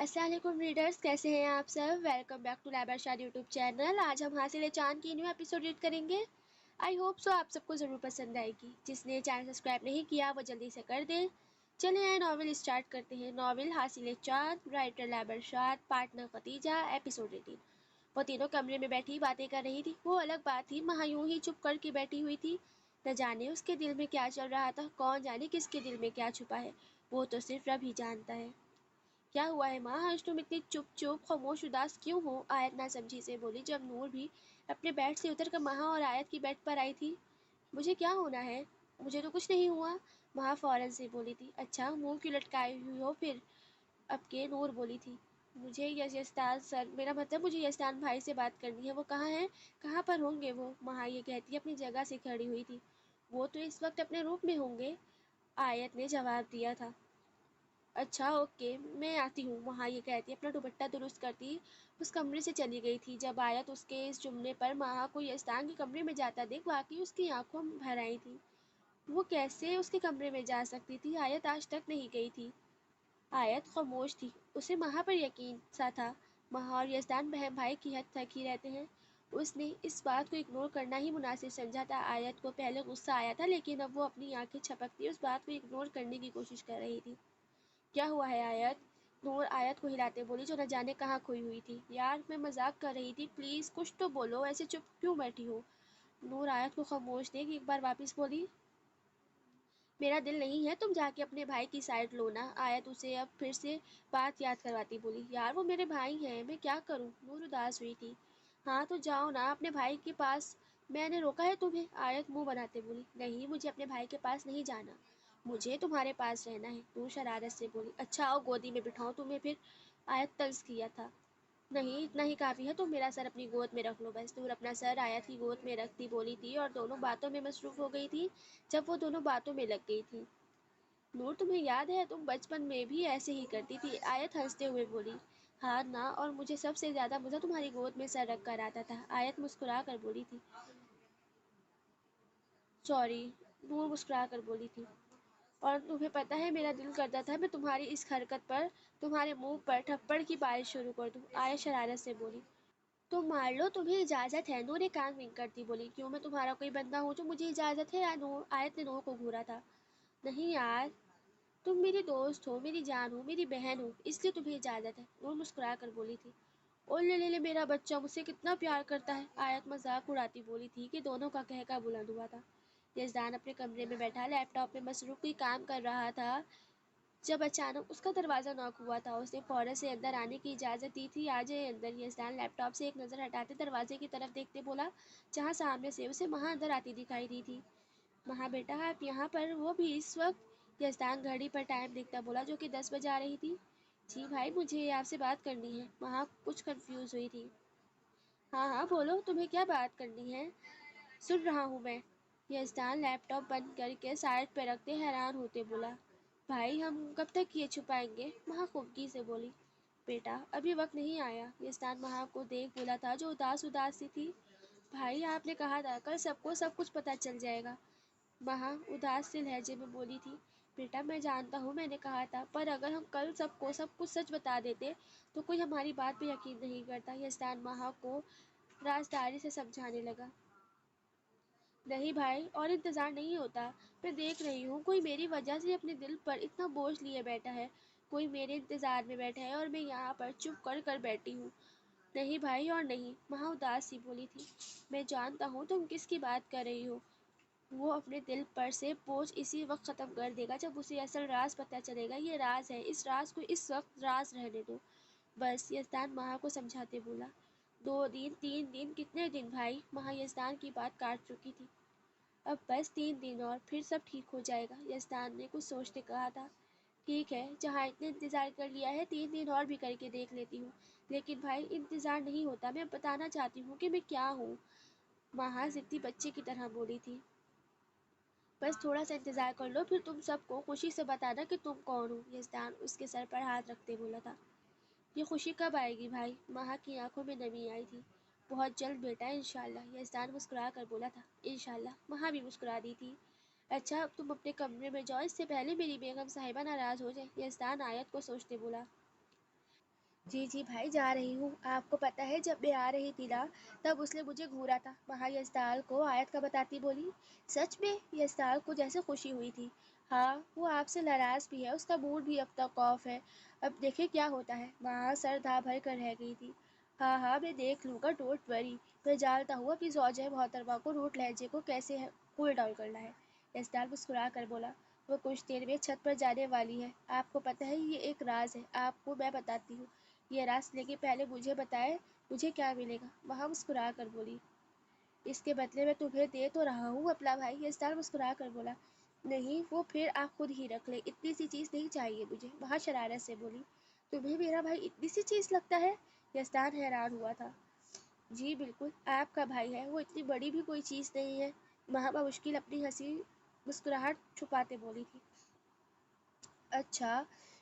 अस्सलाम वालेकुम रीडर्स, कैसे हैं आप सब। वेलकम बैक टू लाइबर शाद यूट्यूब चैनल। आज हम हासिल चांद की न्यू एपिसोड रीड करेंगे। आई होप सो आप सबको ज़रूर पसंद आएगी। जिसने चैनल सब्सक्राइब नहीं किया वो जल्दी से कर दें। चलिए आए नॉवल स्टार्ट करते हैं। नॉवल हासिल चांद, राइटर लाइबर शाद, पार्टनर खतीजा, एपिसोड 18। वो तीनों कमरे में बैठी बातें कर रही थी। वो अलग बात थी, महा यूं ही चुप करके बैठी हुई थी। न जाने उसके दिल में क्या चल रहा था, कौन जाने किसके दिल में क्या छुपा है, वो तो सिर्फ रब ही जानता है। क्या हुआ है माँ, आज तुम इतनी चुप चुप खामोश उदास क्यों हो। आयत ना समझी से बोली जब नूर भी अपने बेड से उतर कर महा और आयत की बेड पर आई थी। मुझे क्या होना है, मुझे तो कुछ नहीं हुआ। महा फौरन से बोली थी। अच्छा मुंह क्यों लटकाई हुई हो फिर। अब के नूर बोली थी। मुझे यस्तान सर, मेरा मतलब मुझे यस्तान भाई से बात करनी है। वो कहाँ है, कहाँ पर होंगे वो। महा ये कहती अपनी जगह से खड़ी हुई थी। वो तो इस वक्त अपने रूप में होंगे, आयत ने जवाब दिया था। अच्छा ओके, मैं आती हूँ। वहाँ ये कहती अपना दुपट्टा दुरुस्त करती उस कमरे से चली गई थी। जब आयत उसके इस जुमले पर महा को यस्तान के कमरे में जाता देख वाकई उसकी आंखों भर आई थी। वो कैसे उसके कमरे में जा सकती थी, आयत आज तक नहीं गई थी। आयत खामोश थी, उसे महा पर यकीन सा था। महा और यस्तान बहन भाई की हद तक ही रहते हैं। उसने इस बात को इग्नोर करना ही मुनासिब समझा था। आयत को पहले गुस्सा आया था, लेकिन अब वो अपनी आंखें झपकती उस बात को इग्नोर करने की कोशिश कर रही थी। क्या हुआ है आयत, नूर आयत को हिलाते बोली जो न जाने कहाँ खोई हुई थी। यार मैं मजाक कर रही थी, प्लीज कुछ तो बोलो, ऐसे चुप क्यों बैठी हो। नूर आयत को खामोश देख एक बार वापस बोली, मेरा दिल नहीं है, तुम जाके अपने भाई की साइड लो ना। आयत उसे अब फिर से बात याद करवाती बोली, यार वो मेरे भाई हैं, मैं क्या करूं। नूर उदास हुई थी। हाँ तो जाओ ना अपने भाई के पास, मैंने रोका है तुम्हें। आयत मुंह बनाते बोली, नहीं मुझे अपने भाई के पास नहीं जाना, मुझे तुम्हारे पास रहना है। नूर शरारत से बोली, अच्छा आओ गोदी में बिठाऊं तुम्हें फिर। आयत तंज किया था। नहीं इतना ही काफ़ी है, तुम मेरा सर अपनी गोद में रख लो बस। नूर अपना सर आयत की गोद में रखती बोली थी और दोनों बातों में मसरूफ हो गई थी। जब वो दोनों बातों में लग गई थी, नूर तुम्हें याद है तुम बचपन में भी ऐसे ही करती थी। आयत हंसते हुए बोली, हाँ ना, और मुझे सबसे ज्यादा मजा तुम्हारी गोद में सर रख कर आता था। आयत मुस्कुरा कर बोली थी। सॉरी, नूर मुस्कुरा कर बोली थी। और तुम्हें पता है मेरा दिल करता था मैं तुम्हारी इस हरकत पर, तुम्हारे मुंह पर थप्पड़ की बारिश शुरू कर दूं। आयत शरारत से बोली, तुम मार लो, तुम्हें इजाजत है। नूर एक कान विंक करती बोली, क्यों मैं तुम्हारा कोई बंदा हूँ जो मुझे इजाजत है। या नूर, आयत ने नूर को घूरा था। नहीं यार, तुम मेरी दोस्त हो, मेरी जान हो, मेरी बहन हो, इसलिए तुम्हें इजाजत है। नूर मुस्कुरा कर बोली थी। ओ ले मेरा बच्चा मुझसे कितना प्यार करता है। आयत मजाक उड़ाती बोली थी कि दोनों का कहका बुलंद हुआ था। यजदान अपने कमरे में बैठा लैपटॉप में मसरूफ कोई काम कर रहा था जब अचानक उसका दरवाज़ा नॉक हुआ था। उसने फौरन से अंदर आने की इजाज़त दी थी। आ जाए अंदर। यजदान लैपटॉप से एक नज़र हटाते दरवाजे की तरफ देखते बोला, जहाँ सामने से उसे महा अंदर आती दिखाई दी थी। महा बेटा आप यहाँ पर, वो भी इस वक्त। यजदान घड़ी पर टाइम देखता बोला, जो कि 10 बजे आ रही थी। जी भाई मुझे आपसे बात करनी है। महा कुछ कंफ्यूज हुई थी। हाँ हाँ बोलो, तुम्हें क्या बात करनी है, सुन रहा हूँ मैं। यजदान लैपटॉप बंद करके साइड पर रखते हैरान होते बोला, भाई हम कब तक ये छुपाएंगे। महा खुबकी से बोली, बेटा अभी वक्त नहीं आया। यजदान महा को देख बोला था, जो उदास उदास सी थी। भाई आपने कहा था कल सबको सब कुछ पता चल जाएगा। महा उदास से लहजे में बोली थी, बेटा मैं जानता हूँ मैंने कहा था, पर अगर हम कल सबको सब कुछ सच बता देते तो कोई हमारी बात पे यकीन नहीं करता। यजदान महा को राजदारी से समझाने लगा, नहीं भाई और इंतज़ार नहीं होता। मैं देख रही हूँ कोई मेरी वजह से अपने दिल पर इतना बोझ लिए बैठा है, कोई मेरे इंतज़ार में बैठा है और मैं यहाँ पर चुप कर कर बैठी हूँ। नहीं भाई और नहीं, महा उदास सी बोली थी। मैं जानता हूँ तुम किसकी बात कर रही हो। वो अपने दिल पर से बोझ इसी वक्त ख़त्म कर देगा जब उसे असल राज पता चलेगा। ये राज है, इस राज को इस वक्त राज रहने दो बस। यजदान महा को समझाते बोला, 2 दिन 3 दिन कितने दिन भाई। महा यजदान की बात काट चुकी थी। अब बस 3 दिन और फिर सब ठीक हो जाएगा। यजदान ने कुछ सोचते कहा था। ठीक है, जहाँ इतने इंतज़ार कर लिया है 3 दिन और भी करके देख लेती हूँ। लेकिन भाई इंतज़ार नहीं होता, मैं बताना चाहती हूँ कि मैं क्या हूँ। महा ज़िद्दी बच्चे की तरह बोली थी। बस थोड़ा सा इंतज़ार कर लो, फिर तुम सबको खुशी से बताना कि तुम कौन हो। यजदान उसके सर पर हाथ रखते बोला था। ये खुशी कब आएगी भाई। महा की आंखों में नमी आई थी। बहुत जल्द बेटा, इंशाल्लाह। यजदान मुस्कुरा कर बोला था। इंशाल्लाह। महा भी मुस्कुरा दी थी। अच्छा अब तुम अपने कमरे में जाओ, इससे पहले मेरी बेगम साहिबा नाराज हो जाए। यजदान आयत को सोचते बोला। جی جی بھائی جا رہی ہوں. آپ کو پتہ ہے جب میں آ رہی تھی نا تب اس نے مجھے گھورا تھا. وہاں یزدان کو آیت کا بتاتی بولی. سچ میں؟ یزدان کو جیسے خوشی ہوئی تھی. ہاں وہ آپ سے ناراض بھی ہے، اس کا موڈ بھی اب تک آف ہے. اب دیکھیں کیا ہوتا ہے. وہاں سر دھا بھر کر رہ گئی تھی. ہاں ہاں میں دیکھ لوں گا، ڈونٹ وری. میں جانتا ہوں اپنی زوجہ محترمہ کو روٹ لہجے کو کیسے کول ڈاؤن کرنا ہے. یزدان مسکرا کر بولا. وہ کچھ دیر میں چھت پر جانے والی ہے. آپ کو پتہ ہے یہ ایک راز ہے، آپ کو میں بتاتی ہوں یہ راز، لیکن پہلے مجھے بتائے مجھے کیا ملے گا. وہاں مسکرا کر بولی. اس کے بدلے میں تمہیں دے تو رہا ہوں اپنا بھائی. یزدان مسکرا کر بولا. نہیں وہ پھر آپ خود ہی رکھ لیں، اتنی سی چیز نہیں چاہیے مجھے. وہاں شرارت سے بولی. تمہیں میرا بھائی اتنی سی چیز لگتا ہے؟ یزدان حیران ہوا تھا. جی بالکل آپ کا بھائی ہے، وہ اتنی بڑی بھی کوئی چیز نہیں ہے. وہاں بمشکل اپنی ہنسی مسکراہٹ چھپاتے بولی تھی. اچھا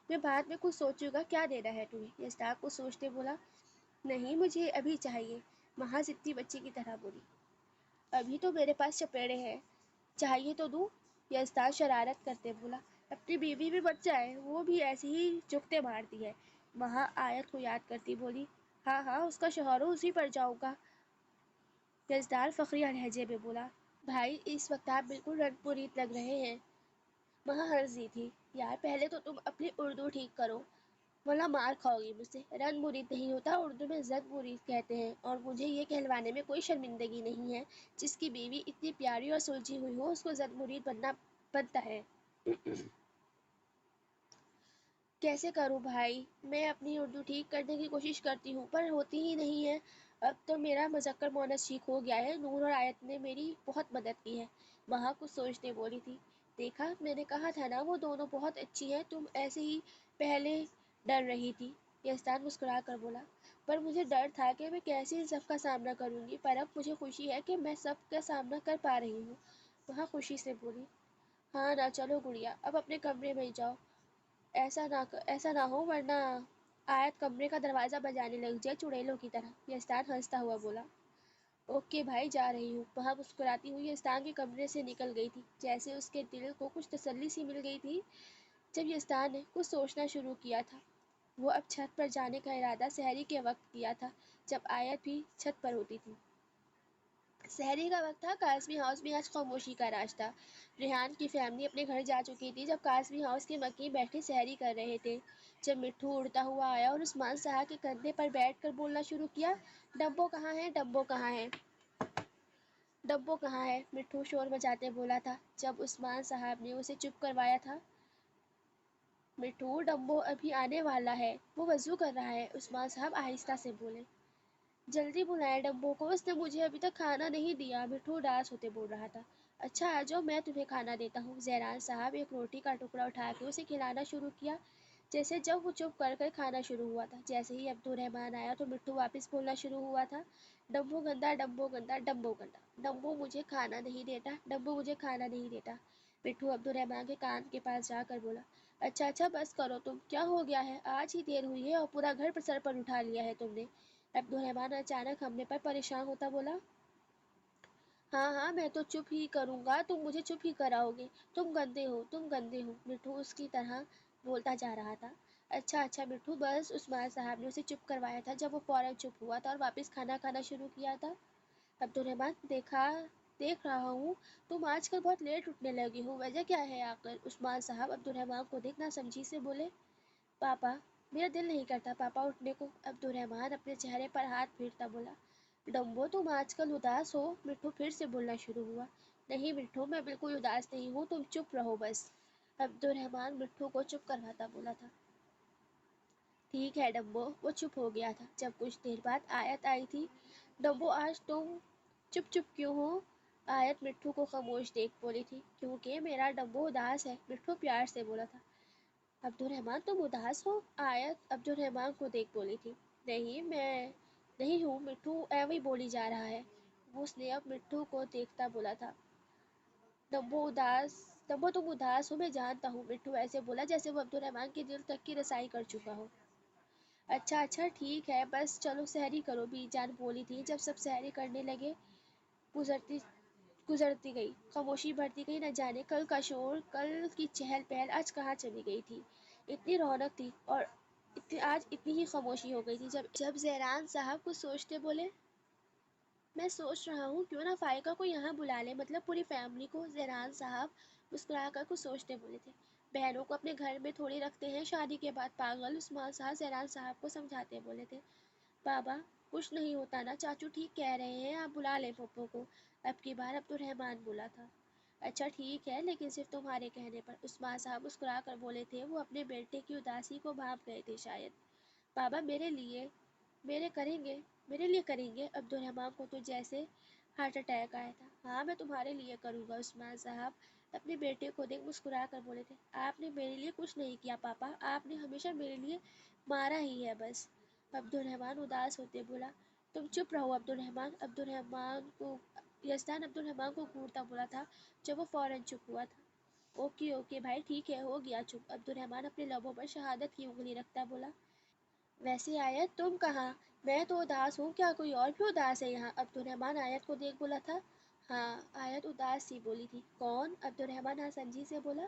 میں بعد میں کچھ سوچوں گا. کیا دینا ہے تمہیں؟ یزدان کو سوچتے بولا. نہیں مجھے ابھی چاہیے. محض اتنی بچی کی طرح بولی. ابھی تو میرے پاس چپیڑے ہیں، چاہیے تو دوں؟ یزدان شرارت کرتے بولا. اپنی بیوی بھی بچ جائے، وہ بھی ایسے ہی چکتے مارتی ہے. وہاں آیت کو یاد کرتی بولی. ہاں ہاں اس کا شوہر ہوں، اسی پر جاؤں گا. یزدان فخریہ لہجے میں بولا. بھائی اس وقت آپ بالکل رنگ پوریت لگ رہے ہیں. وہاں ہنسی تھی. یار پہلے تو تم اپنی اردو ٹھیک کرو ورنہ مار کھاؤ گی مجھ سے. رنگ مرید نہیں ہوتا، اردو میں زد مرید کہتے ہیں. اور مجھے یہ کہلوانے میں کوئی شرمندگی نہیں ہے. جس کی بیوی اتنی پیاری اور سلجھی ہوئی ہو اس کو زد مرید بنتا ہے. کیسے کروں بھائی؟ میں اپنی اردو ٹھیک کرنے کی کوشش کرتی ہوں پر ہوتی ہی نہیں ہے. اب تو میرا مذکر مؤنث ٹھیک ہو گیا ہے. نور اور آیت نے میری بہت مدد کی ہے. وہاں کچھ سوچتے بولی تھی. دیکھا میں نے کہا تھا نا وہ دونوں بہت اچھی ہیں. تم ایسے ہی پہلے ڈر رہی تھی. یزدان مسکرا کر بولا. پر مجھے ڈر تھا کہ میں کیسے ان سب کا سامنا کروں گی، پر اب مجھے خوشی ہے کہ میں سب کا سامنا کر پا رہی ہوں. وہاں خوشی سے بولی. ہاں نا چلو گڑیا اب اپنے کمرے میں جاؤ. ایسا نہ ہو ورنہ آیت کمرے کا دروازہ بجانے لگ جائے چڑیلوں کی طرح. یزدان ہنستا ہوا بولا. اوکے بھائی جا رہی ہوں. وہاں مسکراتی ہوئی یزدان کے کمرے سے نکل گئی تھی. جیسے اس کے دل کو کچھ تسلی سی مل گئی تھی. جب یزدان نے کچھ سوچنا شروع کیا تھا. وہ اب چھت پر جانے کا ارادہ سحری کے وقت کیا تھا جب آیت بھی چھت پر ہوتی تھی. سحری کا وقت تھا. قاسمی ہاؤس میں آج خاموشی کا راج تھا. ریحان کی فیملی اپنے گھر جا چکی تھی جب قاسمی ہاؤس کے مکین بیٹھے سحری کر رہے تھے. جب مٹھو اڑتا ہوا آیا اور عثمان صاحب کے کندھے پر بیٹھ کر بولنا شروع کیا. ڈبو کہاں ہے؟ ڈبو کہاں ہے؟ ڈبو کہاں ہے؟ مٹھو شور مچاتے بولا تھا. جب عثمان صاحب نے اسے چپ کروایا تھا. مٹھو ڈمبو ابھی آنے والا ہے، وہ وضو کر رہا ہے. عثمان صاحب آہستہ سے بولے. جلدی بلائیں ڈمبو کو، اس نے مجھے ابھی تک کھانا نہیں دیا. مٹھو اداس ہوتے بول رہا تھا. اچھا آ جاؤ میں تمہیں کھانا دیتا ہوں. زیران صاحب ایک روٹی کا ٹکڑا اٹھا کے اسے کھلانا شروع کیا جیسے جب وہ چپ کر کھانا شروع ہوا تھا. جیسے ہی عبدالرحمن آیا تو مٹھو واپس بولنا شروع ہوا تھا. ڈمبو گندا، ڈمبو گندا، ڈمبو گندا. ڈمبو مجھے کھانا نہیں دیتا، ڈمبو مجھے کھانا نہیں دیتا. مٹھو عبدالرحمن کے کان کے پاس جا کر بولا. اچھا اچھا بس کرو تم، کیا ہو گیا ہے؟ آج ہی دیر ہوئی ہے اور پورا گھر پر سر پر اٹھا لیا ہے تم نے. عبدالرحمن اچانک ہمنے پر پریشان ہوتا بولا. ہاں ہاں میں تو چپ ہی کروں گا، تم مجھے چپ ہی کراؤ گے. تم گندے ہو، تم گندے ہو. مٹھو اس کی طرح بولتا جا رہا تھا. اچھا اچھا مٹھو بس. عثمان صاحب نے اسے چپ کروایا تھا جب وہ فوراً چپ ہوا تھا اور واپس کھانا کھانا شروع کیا تھا. عبدالرحمن دیکھ رہا ہوں تم آج کل بہت لیٹ اٹھنے لگے ہو، وجہ کیا ہے آخر؟ عثمان صاحب عبدالرحمن کو دیکھ ناسمجھی سے بولے. پاپا میرا دل نہیں کرتا پاپا اٹھنے کو. عبدالرحمن اپنے چہرے پر ہاتھ پھیرتا بولا. ڈمبو تم آج کل اداس ہو. مٹھو پھر سے بولنا شروع ہوا. نہیں مٹھو میں بالکل اداس نہیں ہوں، تم چپ رہو بس. عبدالرحمن مٹھو کو چپ کرواتا بولا تھا. ٹھیک ہے ڈمبو. وہ چپ ہو گیا تھا. جب کچھ دیر بعد آیت آئی تھی. ڈمبو آج تم چپ چپ کیوں ہو؟ آیت مٹھو کو خاموش دیکھ بولی تھی. کیونکہ میرا ڈمبو اداس ہے. مٹھو پیار سے بولا تھا. عبدالرحمن تم اداس ہو؟ آیت عبدالرحمن کو دیکھ بولی تھی. نہیں میں نہیں ہوں. مٹھو ایویں بولی جا رہا ہے. اس نے اب مٹھو کو دیکھتا بولا تھا. ڈمبو تم اداس ہو میں جانتا ہوں. مٹھو ایسے بولا جیسے وہ عبدالرحمن کے دل تک کی رسائی کر چکا ہو. اچھا اچھا ٹھیک ہے بس چلو سحری کرو. بی جان بولی تھی. جب سب سحری کرنے لگے گزرتی گئی. خاموشی بڑھتی گئی. نہ جانے کل کا شور، کل کی چہل پہل آج کہاں چلی گئی تھی. اتنی رونق تھی اور آج اتنی ہی خاموشی ہو گئی تھی جب زہران صاحب کچھ سوچتے بولے، میں سوچ رہا ہوں کیوں نہ فائقہ کو یہاں بلا لیں، مطلب پوری فیملی کو۔ زہران صاحب مسکرا کر کچھ سوچتے بولے تھے۔ بہنوں کو اپنے گھر میں تھوڑی رکھتے ہیں شادی کے بعد پاگل، عثمان صاحب زہران صاحب کو سمجھاتے بولے تھے۔ بابا کچھ نہیں ہوتا نا، چاچو ٹھیک کہہ رہے ہیں، آپ بلا لیں پھپھو کو۔ اب کی بار عبدالرحمن بولا تھا۔ اچھا ٹھیک ہے، لیکن صرف تمہارے کہنے پر، عثمان صاحب مسکرا کر بولے تھے۔ وہ اپنے بیٹے کی اداسی کو بھانپ گئے تھے شاید۔ بابا میرے لیے کریں گے؟ عبدالرحمن کو تو جیسے ہارٹ اٹیک آیا تھا۔ ہاں میں تمہارے لیے کروں گا۔ عثمان صاحب اپنے بیٹے کو دیکھ مسکرا کر بولے تھے۔ آپ نے میرے لیے کچھ نہیں کیا پاپا، آپ نے ہمیشہ میرے لیے مارا ہی ہے بس۔ عبدالرحمن اداس ہوتے بولا۔ تم چپ رہو عبدالرحمن۔ یزدان عبدالرحمن کو گھورتا بولا تھا جب وہ فوراً چپ ہوا تھا۔ اوکے بھائی ٹھیک ہے، ہو گیا چپ۔ عبدالرحمن اپنے لبوں پر شہادت کی انگلی رکھتا بولا۔ ویسے آیت تم کہاں؟ میں تو اداس ہوں، کیا کوئی اور بھی اداس ہے یہاں؟ عبدالرحمن آیت کو دیکھ بولا تھا۔ ہاں آیت اداس سی بولی تھی۔ کون؟ عبدالرحمن ہاسنجی سے بولا۔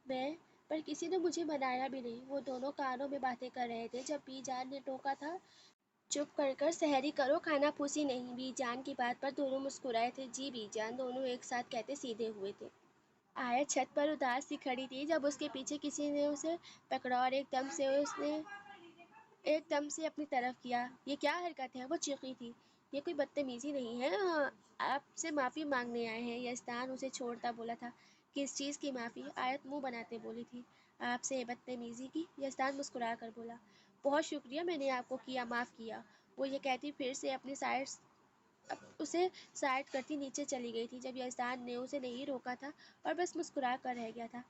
میں، پر کسی نے مجھے منایا بھی نہیں۔ وہ دونوں کانوں میں باتیں کر رہے تھے جب بی جان نے ٹوکا تھا، چپ کر سحری کرو، کھانا پھوسی نہیں۔ بی جان کی بات پر دونوں مسکرائے تھے۔ جی بی جان، دونوں ایک ساتھ کہتے سیدھے ہوئے تھے۔ آیت چھت پر اداس سی کھڑی تھی جب اس کے پیچھے کسی نے اسے پکڑا اور ایک دم سے اپنی طرف کیا۔ یہ کیا حرکت ہے؟ وہ چیخی تھی۔ یہ کوئی بدتمیزی نہیں ہے، آپ سے معافی مانگنے آئے ہیں۔ یزدان اسے چھوڑتا بولا تھا۔ کس چیز کی معافی؟ آیت منہ بناتے بولی تھی۔ آپ سے بدتمیزی کی؟ یزدان مسکرا کر بولا۔ بہت شکریہ، میں نے آپ کو معاف کیا۔ وہ یہ کہتی پھر سے اسے سائڈ کرتی نیچے چلی گئی تھی جب یزدان نے اسے نہیں روکا تھا اور بس مسکرا کر رہ گیا تھا۔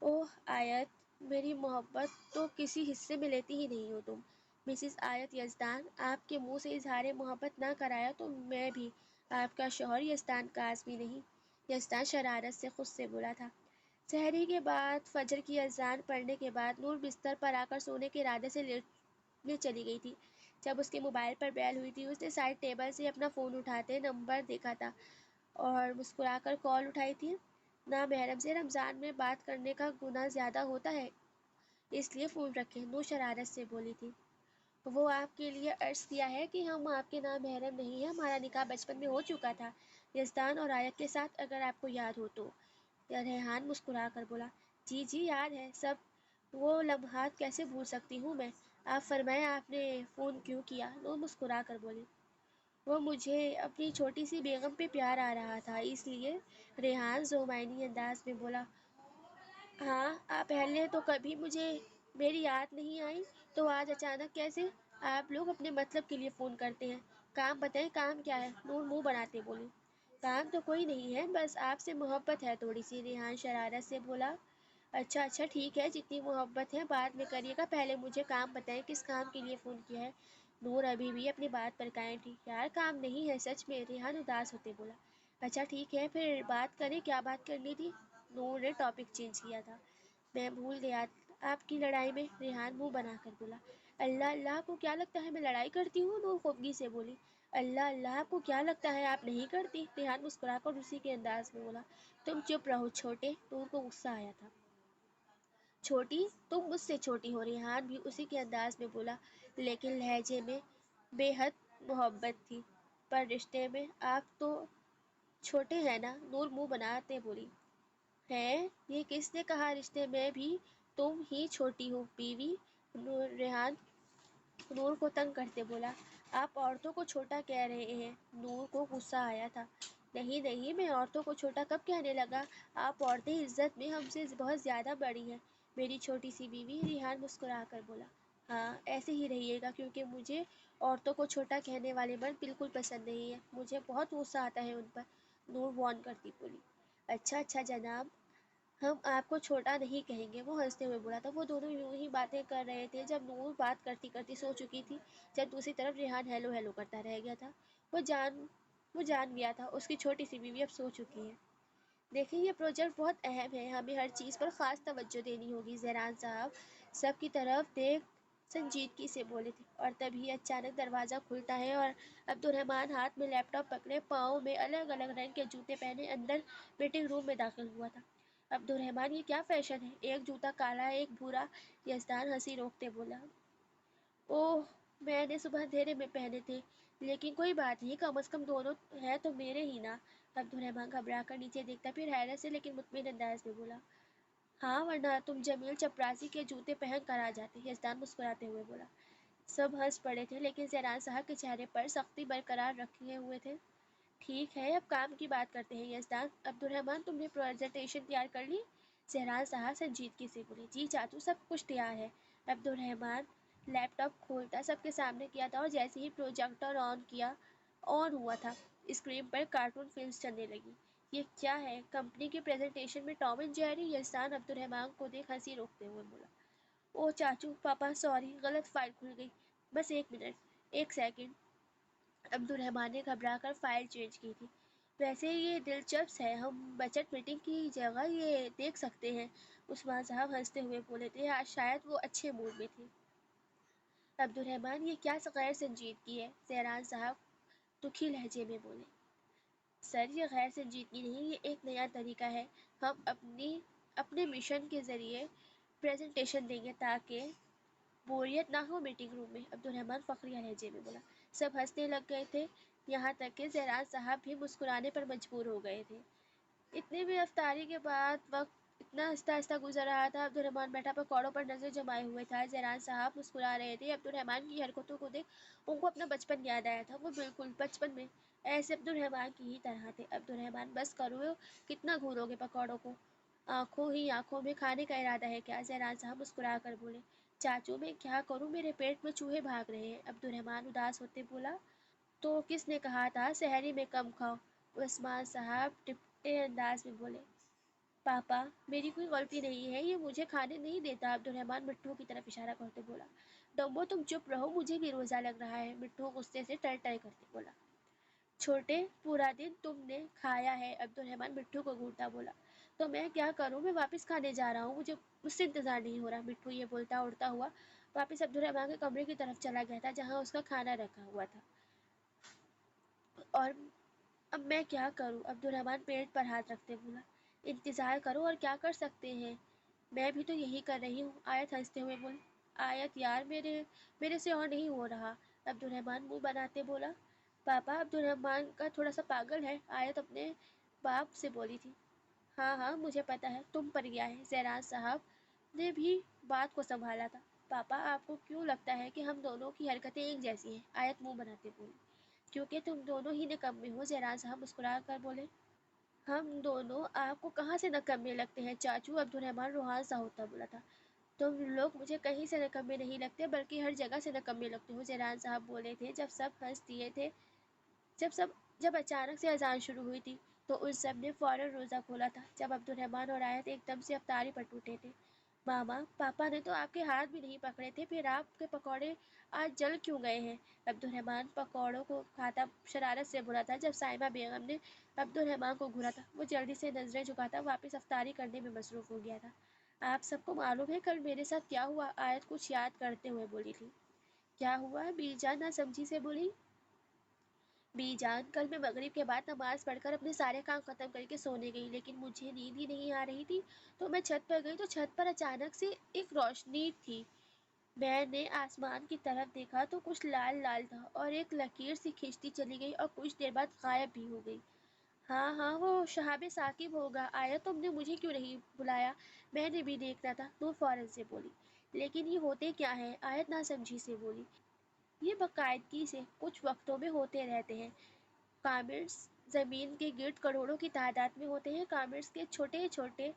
اوہ آیت، میری محبت تو کسی حصے میں لیتی ہی نہیں ہو تم۔ مسز آیت یزدان، آپ کے منہ سے اظہار محبت نہ کرایا تو میں بھی آپ کا شوہر یزدان کاظمی نہیں۔ یزدان شرارت سے خود سے بولا تھا۔ سحری کے بعد فجر کی اذان پڑھنے کے بعد نور بستر پر آ کر سونے کے ارادے سے لیٹنے چلی گئی تھی۔ جب اس کے موبائل پر بیل ہوئی تھی، اس نے سائڈ ٹیبل سے اپنا فون اٹھاتے نمبر دیکھا تھا اور مسکرا کر کال اٹھائی تھی۔ نامحرم سے رمضان میں بات کرنے کا گناہ زیادہ ہوتا ہے، اس لیے فون رکھیں، نور شرارت سے بولی تھی۔ وہ آپ کے لیے عرض کیا ہے کہ ہم آپ کے نامحرم نہیں ہیں، ہمارا نکاح بچپن میں ہو چکا تھا یزدان اور آیت کے ساتھ، اگر آپ کو یاد ہو تو۔ ریحان مسکرا کر بولا۔ جی یاد ہے سب، وہ لمحات کیسے بھول سکتی ہوں میں۔ آپ فرمائیں، آپ نے فون کیوں کیا؟ نور مسکرا کر بولی۔ وہ مجھے اپنی چھوٹی سی بیگم پہ پیار آ رہا تھا، اس لیے۔ ریحان ذومعنی انداز میں بولا۔ ہاں پہلے تو کبھی میری یاد نہیں آئی، تو آج اچانک کیسے؟ آپ لوگ اپنے مطلب کے لیے فون کرتے ہیں۔ کام بتائیں، کام کیا ہے؟ نور منہ بناتے بولی۔ کام تو کوئی نہیں ہے، بس آپ سے محبت ہے تھوڑی سی۔ ریحان شرارت سے بولا۔ اچھا ٹھیک ہے، جتنی محبت ہے بعد میں کریے گا، پہلے مجھے کام بتائیں، کس کام کے لیے فون کیا ہے؟ نور ابھی بھی اپنی بات پر قائم تھی۔ یار کام نہیں ہے سچ میں، ریحان اداس ہوتے بولا۔ اچھا ٹھیک ہے، پھر بات کریں، کیا بات کرنی تھی؟ نور نے ٹاپک چینج کیا تھا۔ میں بھول گیا آپ کی لڑائی میں، ریحان منہ بنا کر بولا۔ اللہ آپ کو کیا لگتا ہے میں لڑائی کرتی ہوں؟ نور خفگی سے بولی۔ اللہ آپ کو کیا لگتا ہے آپ نہیں کرتی؟ ریحان مسکرا کر اسی کے انداز میں بولا۔ تم چپ رہو چھوٹے، نور کو غصہ آیا تھا۔ چھوٹی؟ تم مجھ سے چھوٹی ہو، ریحان بھی اسی کے انداز میں بولا، لیکن لہجے میں بے حد محبت تھی۔ پر رشتے میں آپ تو چھوٹے ہیں نا، نور منہ بناتے بولی۔ ہیں؟ یہ کس نے کہا رشتے میں بھی تم ہی چھوٹی ہو بیوی؟ ریحان نور کو تنگ کرتے بولا۔ آپ عورتوں کو چھوٹا کہہ رہے ہیں، نور کو غصہ آیا تھا۔ نہیں، میں عورتوں کو چھوٹا کب کہنے لگا؟ آپ عورتیں عزت میں ہم سے بہت زیادہ بڑی ہیں، میری چھوٹی سی بیوی، ریحان مسکرا کر بولا۔ ہاں ایسے ہی رہیے گا، کیونکہ مجھے عورتوں کو چھوٹا کہنے والے مرد بالکل پسند نہیں ہیں، مجھے بہت غصہ آتا ہے ان پر، نور وارن کرتی بولی۔ اچھا جناب، ہم آپ کو چھوٹا نہیں کہیں گے، وہ ہنستے ہوئے بولا تھا۔ وہ دونوں یوں ہی باتیں کر رہے تھے جب نور بات کرتی سو چکی تھی، جب دوسری طرف ریحان ہیلو کرتا رہ گیا تھا۔ وہ جان گیا تھا اس کی چھوٹی سی بیوی اب سو چکی ہے۔ دیکھیں یہ پروجیکٹ بہت اہم ہے، ہمیں ہر چیز پر خاص توجہ دینی ہوگی۔ زہران صاحب سب کی طرف دیکھ سنجیدگی سے بولے تھے، اور تبھی اچانک دروازہ کھلتا ہے اور عبدالرحمن ہاتھ میں لیپ ٹاپ پکڑے، پاؤں میں الگ الگ رنگ کے جوتے پہنے اندر میٹنگ روم میں داخل ہوا تھا۔ عبدالرحمن یہ کیا فیشن ہے؟ ایک جوتا کالا، ایک بھورا۔ یزدان ہنسی روکتے بولا۔ ओह, मैंने सुबह अंधेरे में पहने थे, लेकिन कोई बात नहीं, कम से कम दोनों हैं तो मेरे ही ना। अब्दुलरहमान घबरा कर नीचे देखता, फिर हैरत से लेकिन मुतमिन अंदाज में बोला, हाँ, वरना तुम जमील चपरासी के जूते पहन कर आ जाते। यजदान मुस्कुराते हुए बोला। सब हंस पड़े थे, लेकिन जयरान साहब के चेहरे पर सख्ती बरकरार रखे हुए थे। ठीक है, अब काम की बात करते हैं यजदान। अब्दुलरहमान, तुमने प्रेजेंटेशन तैयार कर ली? जहरान साहब संजीदगी से बोले। जी चाचू, सब कुछ तैयार है। अब्दुलरहमान लैपटॉप खोलता सबके सामने किया था और जैसे ही प्रोजेक्टर ऑन हुआ था, स्क्रीन पर कार्टून फिल्म चलने लगी। ये क्या है? कंपनी के प्रेजेंटेशन में Tom and Jerry? Yazdan Abdul Rahman को देख हंसी रोकते हुए बोला। ओ चाचू, पापा सॉरी, गलत फाइल खुल गई। बस एक मिनट, एक सेकंड। अब्दुलरहमान ने घबरा कर फाइल चेंज की थी। वैसे ये दिलचस्प है, हम बजट मीटिंग की जगह ये देख सकते हैं। उस्मान साहब हंसते हुए बोले थे, आज शायद वो अच्छे मूड में थे। अब्दुलरहमान, ये क्या गैर संजीदगी है? जहरान साहब दुखी लहजे में बोले। सर, ये गैर संजीदगी नहीं, ये एक नया तरीका है। हम अपने मिशन के जरिए प्रेजेंटेशन देंगे ताकि बोरियत ना हो मीटिंग रूम में। अब्दुलरहमान फखरिया लहजे में बोला। सब हंसने लग गए थे, यहाँ तक कि जयरान साहब भी मुस्कुराने पर मजबूर हो गए थे। इतनी भी रफ्तारी के बाद वक्त इतना आहिस्ता आहिस्ता गुजर रहा था। अब्दुलरहमान बैठा पकौड़ों पर नजर जमाए हुए था। जयरान साहब मुस्कुरा रहे थे। अब्दुलरहमान की हरकतों को देख उनको अपना बचपन याद आया था। वो बिल्कुल बचपन में ऐसे अब्दुलरहमान की ही तरह थे। अब्दुलरहमान, बस करो, कितना घूरोगे पकौड़ों को? आंखों में खाने का इरादा है क्या? जयरान साहब मुस्कुरा कर बोले। चाचू, मैं क्या करूं, मेरे पेट में चूहे भाग रहे हैं। अब्दुलरहमान उदास होते बोला। तो किसने कहा था सहरी में कम खाओ? उस्मान साहब टिपटे अंदाज में बोले। पापा, मेरी कोई गलती नहीं है, ये मुझे खाने नहीं देता। अब्दुलरहमान मिट्टू की तरफ इशारा करते बोला। डम्बो, तुम चुप रहो, मुझे भी रोजा लग रहा है। मिट्टू गुस्से से टर टर करते बोला। छोटे, पूरा दिन तुमने खाया है। अब्दुलरहमान मिट्टू को घूरता बोला। तो मैं क्या करूं, मैं वापस खाने जा रहा हूं, मुझसे इंतजार नहीं हो रहा। मिट्टू ये बोलता उड़ता हुआ वापस अब्दुलरहमान के कमरे की तरफ चला गया था जहां उसका खाना रखा हुआ था। और अब मैं क्या करूं? अब्दुलरहमान पेट पर हाथ रखते बोला। इंतजार करो, और क्या कर सकते हैं? मैं भी तो यही कर रही हूँ। आयत हंसते हुए बोली। आयत यार, मेरे से और नहीं हो रहा। अब्दुलरहमान मुंह बनाते बोला। पापा, अब्दुलरहमान का थोड़ा सा पागल है, आयत अपने बाप से बोली थी। हाँ हाँ, मुझे पता है, तुम पर गया है। जयरान साहब ने भी बात को संभाला था। पापा, आपको क्यों लगता है कि हम दोनों की हरकतें एक जैसी हैं? आयत मुंह बनाते बोली। क्योंकि तुम दोनों ही निकम्मे हो। जयरान साहब मुस्कुरा कर बोले। हम दोनों आपको कहाँ से निकम्मे लगते हैं चाचू? अब्दुलरहमान रूहान सा होता बोला था। तुम लोग मुझे कहीं से निकम्मे नहीं लगते, बल्कि हर जगह से निकम्मे लगते हो। जयरान साहब बोले थे। जब सब हंस दिए थे जब सब जब अचानक से अजान शुरू हुई थी, तो उन सब ने फौरन रोज़ा खोला था। जब अब्दुलरहमान और आयत एकदम से अफ्तारी पर टूटे थे। मामा, पापा ने तो आपके हाथ भी नहीं पकड़े थे, फिर आपके पकौड़े आज जल क्यों गए हैं? अब्दुलरहमान पकौड़ों को खाता शरारत से बोला था। जब साइमा बेगम ने अब्दुलरहमान को घूरा था, वो जल्दी से नजरें झुकाता वापस अफ्तारी करने में मसरूफ हो गया था। आप सबको मालूम है कल मेरे साथ क्या हुआ? आयत कुछ याद करते हुए बोली थी। क्या हुआ? बीरजान नासमझी से बोली। बीजान, कल मैं मगरिब के बाद नमाज पढ़कर अपने सारे काम खत्म करके सोने गई, लेकिन मुझे नींद ही नहीं आ रही थी। तो मैं छत पर गई, तो छत पर अचानक से एक रोशनी थी। मैंने आसमान की तरफ देखा तो कुछ लाल लाल था, और एक लकीर सी खिंचती चली गई और कुछ देर बाद गायब भी हो गई। हाँ हाँ, वो शहाब साकिब होगा। आया, तुमने मुझे क्यों नहीं बुलाया? मैंने भी देखना था, नूर फौरन से बोली। लेकिन ये होते क्या है? आयत ना समझी से बोली। ये बाकायदगी से कुछ वक्तों में होते रहते हैं। कामेट्स जमीन के गिर्द करोड़ों की तादाद में होते हैं। कामेट्स के छोटे छोटे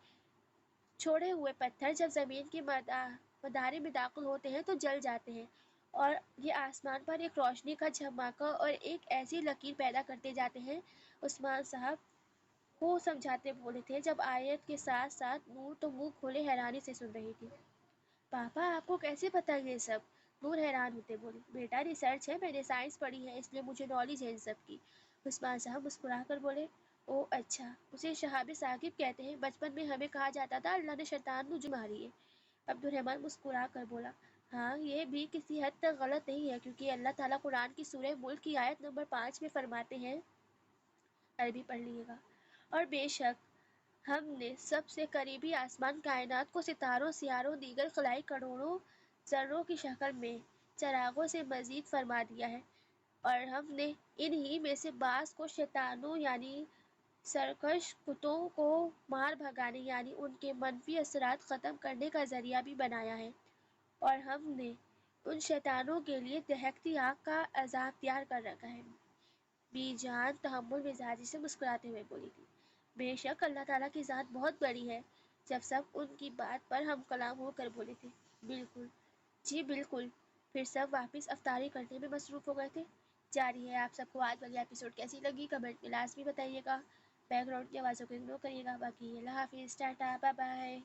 छोड़े हुए पत्थर जब जमीन के मदारे में दाखिल होते हैं तो जल जाते हैं, और ये आसमान पर एक रोशनी का झमाका और एक ऐसी लकीर पैदा करते जाते हैं। उस्मान साहब को समझाते बोले थे, जब आयत के साथ साथ नूर तो मुंह खोले हैरानी से सुन रही थी। पापा, आपको कैसे पता ये सब? नूर हैरान होते बोली। बेटा, रिसर्च है, मैंने साइंस पढ़ी है, इसलिए मुझे नॉलेज है इन सब की। उस्मान साहब मुस्कुरा कर बोले। ओ अच्छा, उसे शहाब साकिब कहते हैं। बचपन में हमें कहा जाता था अल्लाह ने शैतान को जो मारी है। अब्दुलरहमान मुस्कुरा कर बोला। हाँ, ये भी किसी हद तक गलत नहीं है, क्योंकि अल्लाह ताला कुरान की सूरह मुल्क की आयत नंबर 5 में फरमाते हैं, अरबी पढ़ लीजिएगा, और बेशक हमने सबसे करीबी आसमान कायनात को सितारों सियारों दीगर खलाई करोड़ों ज़र्रों की शक्ल में چراغوں سے مزید فرما دیا ہے، اور ہم نے انہی میں سے بعض کو شیطانوں یعنی سرکش کتوں کو مار بھگانے یعنی ان کے منفی اثرات ختم کرنے کا ذریعہ بھی بنایا ہے، اور ہم نے ان شیطانوں کے لیے دہکتی آگ کا عذاب تیار کر رکھا ہے۔ بی جان تحمل مزاجی سے مسکراتے ہوئے بولی تھی، بے شک اللہ تعالیٰ کی ذات بہت بڑی ہے۔ جب سب ان کی بات پر ہم کلام ہو کر بولے تھے، بالکل، جی بالکل، پھر سب واپس افطاری کرنے میں مصروف ہو گئے تھے۔ جاری ہے۔ آپ سب کو آج والی ایپیسوڈ کیسی لگی کمنٹ میں لازمی بتائیے گا، بیک گراؤنڈ کی آوازوں کو اگنور کریے گا۔ باقی اللہ حافظ، ٹاٹا، بائے بائے۔